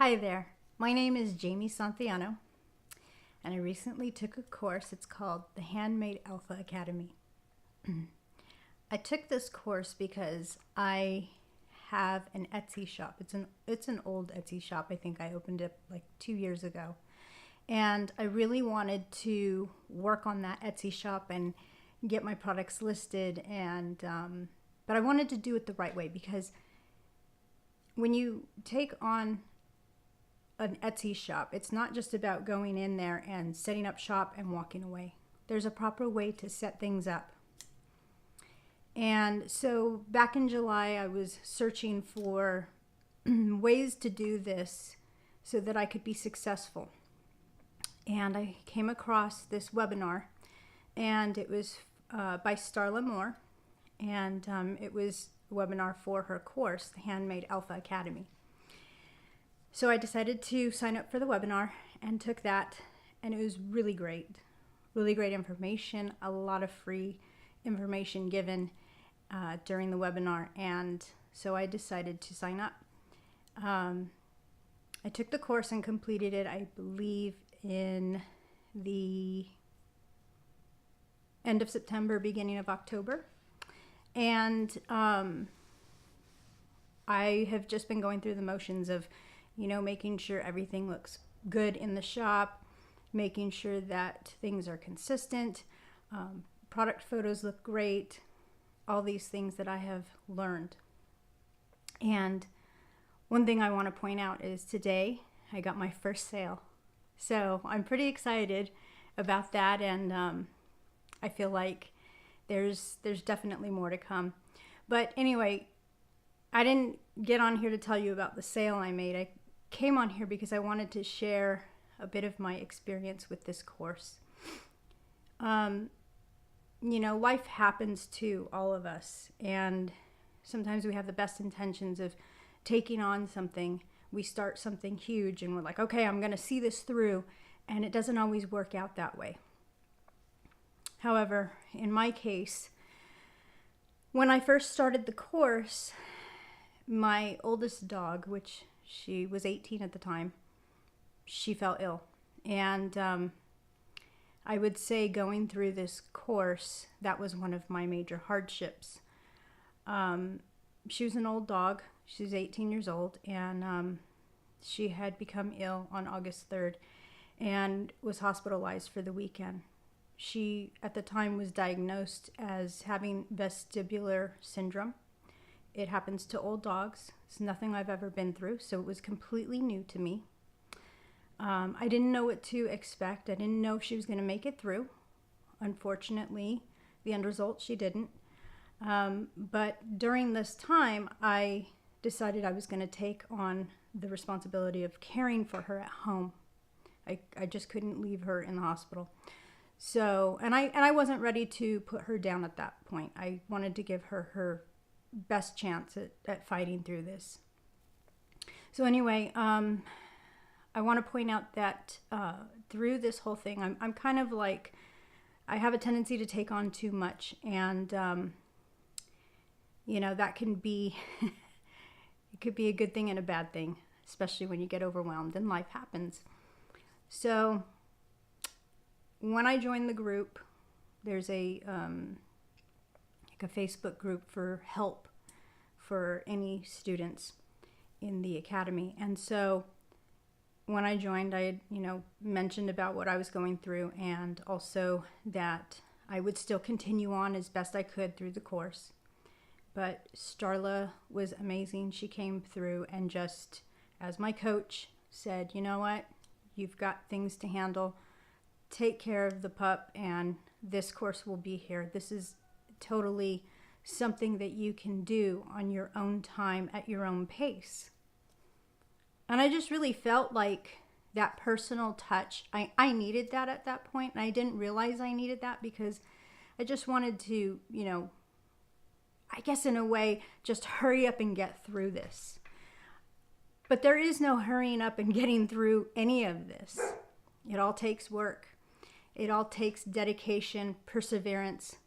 Hi there, my name is Jamie Santellano, and I recently took a course. It's called the Handmade Alpha Academy. I took this course because I have an Etsy shop. It's an old Etsy shop. I think I opened it like 2 years ago. And I really wanted to work on that Etsy shop and get my products listed, and but I wanted to do it the right way, because when you take on an Etsy shop, it's not just about going in there and setting up shop and walking away. There's a proper way to set things up. And so back in July, I was searching for ways to do this so that I could be successful. And I came across this webinar, and it was by Starla, and it was a webinar for her course, the Handmade Alpha Academy. So I decided to sign up for the webinar and took that, and it was really great information, a lot of free information given during the webinar, and so I decided to sign up. I took the course and completed it, I believe, in the end of September, beginning of October, and I have just been going through the motions of making sure everything looks good in the shop, making sure that things are consistent, product photos look great, all these things that I have learned. And one thing I want to point out is today I got my first sale. So I'm pretty excited about that, and I feel like there's definitely more to come. But anyway, I didn't get on here to tell you about the sale I made. I came on here because I wanted to share a bit of my experience with this course. Life happens to all of us, and sometimes we have the best intentions of taking on something. We start something huge and we're like, okay, I'm going to see this through, and it doesn't always work out that way. However, in my case, when I first started the course, my oldest dog, which she was 18 at the time, she fell ill. And I would say going through this course, that was one of my major hardships. She was an old dog. She was 18 years old, and she had become ill on August 3rd and was hospitalized for the weekend. She, at the time, was diagnosed as having vestibular syndrome. It happens to old dogs. It's nothing I've ever been through, so it was completely new to me. I didn't know what to expect. I didn't know if she was going to make it through. Unfortunately, the end result, she didn't. But during this time, I decided I was going to take on the responsibility of caring for her at home. I just couldn't leave her in the hospital. So, and I wasn't ready to put her down at that point. I wanted to give her her best chance at fighting through this. So anyway, I want to point out that through this whole thing, I'm kind of like, I have a tendency to take on too much, and that can be it could be a good thing and a bad thing, especially when you get overwhelmed and life happens. So when I joined the group, there's a Facebook group for help for any students in the academy. And so when I joined, I had, mentioned about what I was going through, and also that I would still continue on as best I could through the course. But Starla was amazing. She came through and just, as my coach, said, you know what, you've got things to handle. Take care of the pup, and this course will be here. This is totally something that you can do on your own time at your own pace. And I just really felt like that personal touch. I needed that at that point, and I didn't realize I needed that because I just wanted to, I guess in a way, just hurry up and get through this. But there is no hurrying up and getting through any of this. It all takes work. It all takes dedication, perseverance,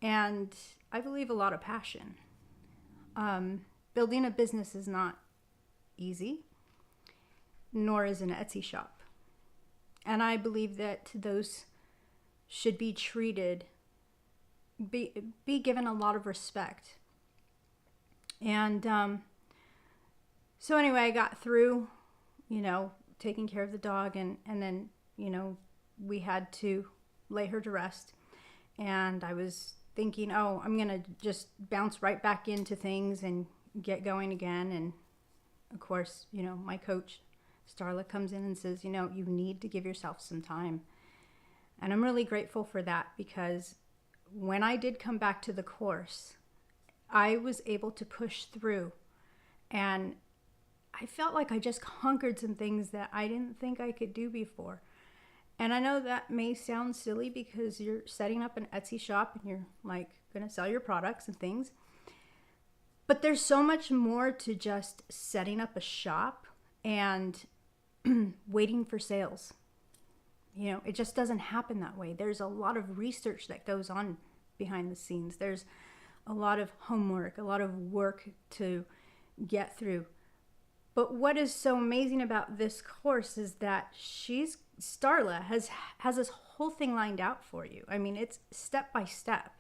and I believe a lot of passion. Building a business is not easy. nor is an Etsy shop. And I believe that those should be treated, be given a lot of respect. And so anyway, I got through, taking care of the dog, and then, we had to lay her to rest. And I was thinking, oh, I'm going to just bounce right back into things and get going again. And of course, my coach, Starla, comes in and says, you need to give yourself some time. And I'm really grateful for that, because when I did come back to the course, I was able to push through, and I felt like I just conquered some things that I didn't think I could do before. And I know that may sound silly because you're setting up an Etsy shop and you're like going to sell your products and things. But there's so much more to just setting up a shop and waiting for sales. It just doesn't happen that way. There's a lot of research that goes on behind the scenes. There's a lot of homework, a lot of work to get through. But what is so amazing about this course is that Starla has this whole thing lined out for you. I mean, it's step by step.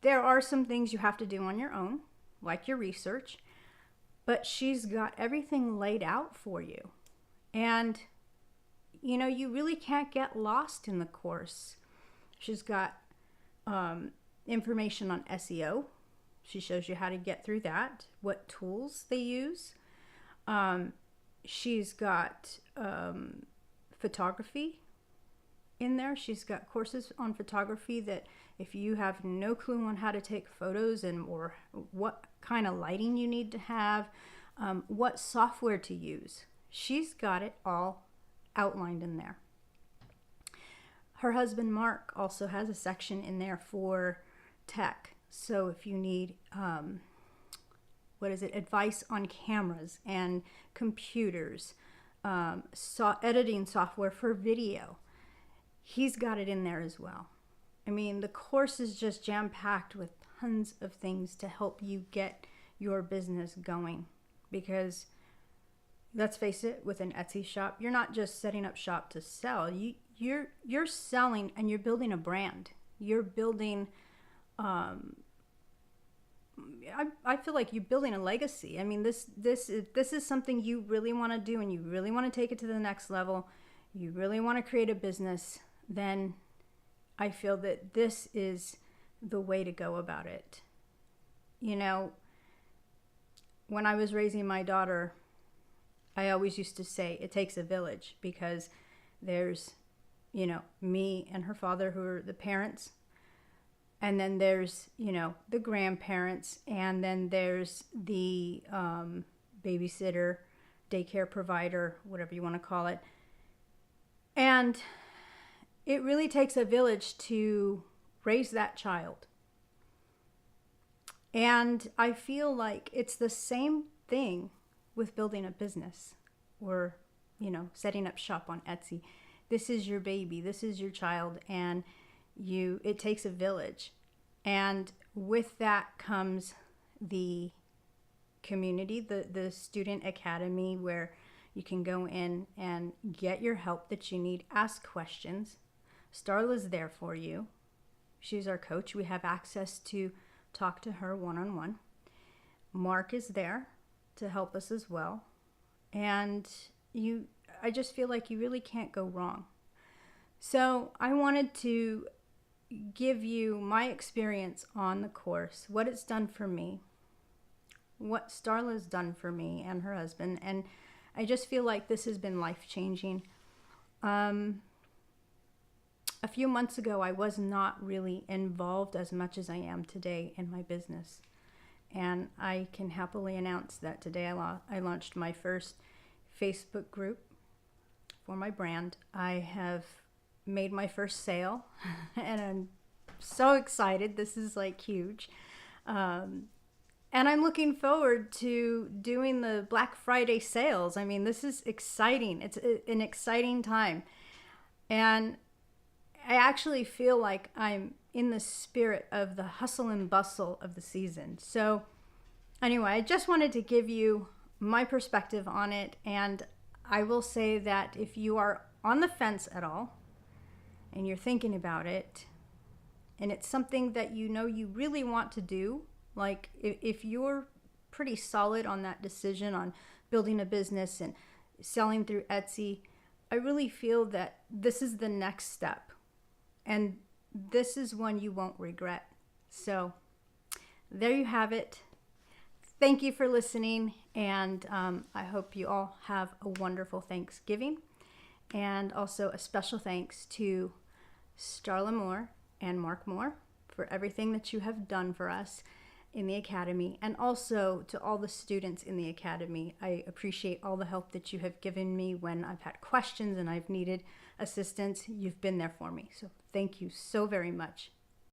There are some things you have to do on your own, like your research, but she's got everything laid out for you. And, you really can't get lost in the course. She's got information on SEO. She shows you how to get through that, what tools they use. She's got photography in there. She's got courses on photography that if you have no clue on how to take photos or what kind of lighting you need to have, what software to use, she's got it all outlined in there. Her husband Mark also has a section in there for tech. So if you need advice on cameras and computers, editing software for video, he's got it in there as well. I mean, the course is just jam-packed with tons of things to help you get your business going. Because let's face it, with an Etsy shop, you're not just setting up shop to sell. You're selling, and you're building a brand. You're building I feel like you're building a legacy. I mean, this is something you really want to do, and you really want to take it to the next level. You really want to create a business. Then I feel that this is the way to go about it. When I was raising my daughter, I always used to say it takes a village, because there's, me and her father, who are the parents. And then there's, the grandparents, and then there's the babysitter, daycare provider, whatever you want to call it. And it really takes a village to raise that child. And I feel like it's the same thing with building a business or, setting up shop on Etsy. This is your baby, this is your child, and it takes a village. And with that comes the community, the student academy, where you can go in and get your help that you need, ask questions. Starla's there for you. She's our coach. We have access to talk to her one-on-one. Mark is there to help us as well. And I just feel like you really can't go wrong. So I wanted to give you my experience on the course, what it's done for me, what Starla's done for me and her husband, and I just feel like this has been life-changing. A few months ago, I was not really involved as much as I am today in my business, and I can happily announce that today I launched my first Facebook group for my brand. I have made my first sale and I'm so excited. This is like huge. And I'm looking forward to doing the Black Friday sales. I mean, this is exciting. It's an exciting time. And I actually feel like I'm in the spirit of the hustle and bustle of the season. So anyway, I just wanted to give you my perspective on it. And I will say that if you are on the fence at all and you're thinking about it, and it's something that you know you really want to do, like if you're pretty solid on that decision on building a business and selling through Etsy, I really feel that this is the next step. And this is one you won't regret. So there you have it. Thank you for listening, and I hope you all have a wonderful Thanksgiving. And also a special thanks to Starla Moore and Mark Moore for everything that you have done for us in the Academy, and also to all the students in the Academy. I appreciate all the help that you have given me when I've had questions and I've needed assistance. You've been there for me. So thank you so very much.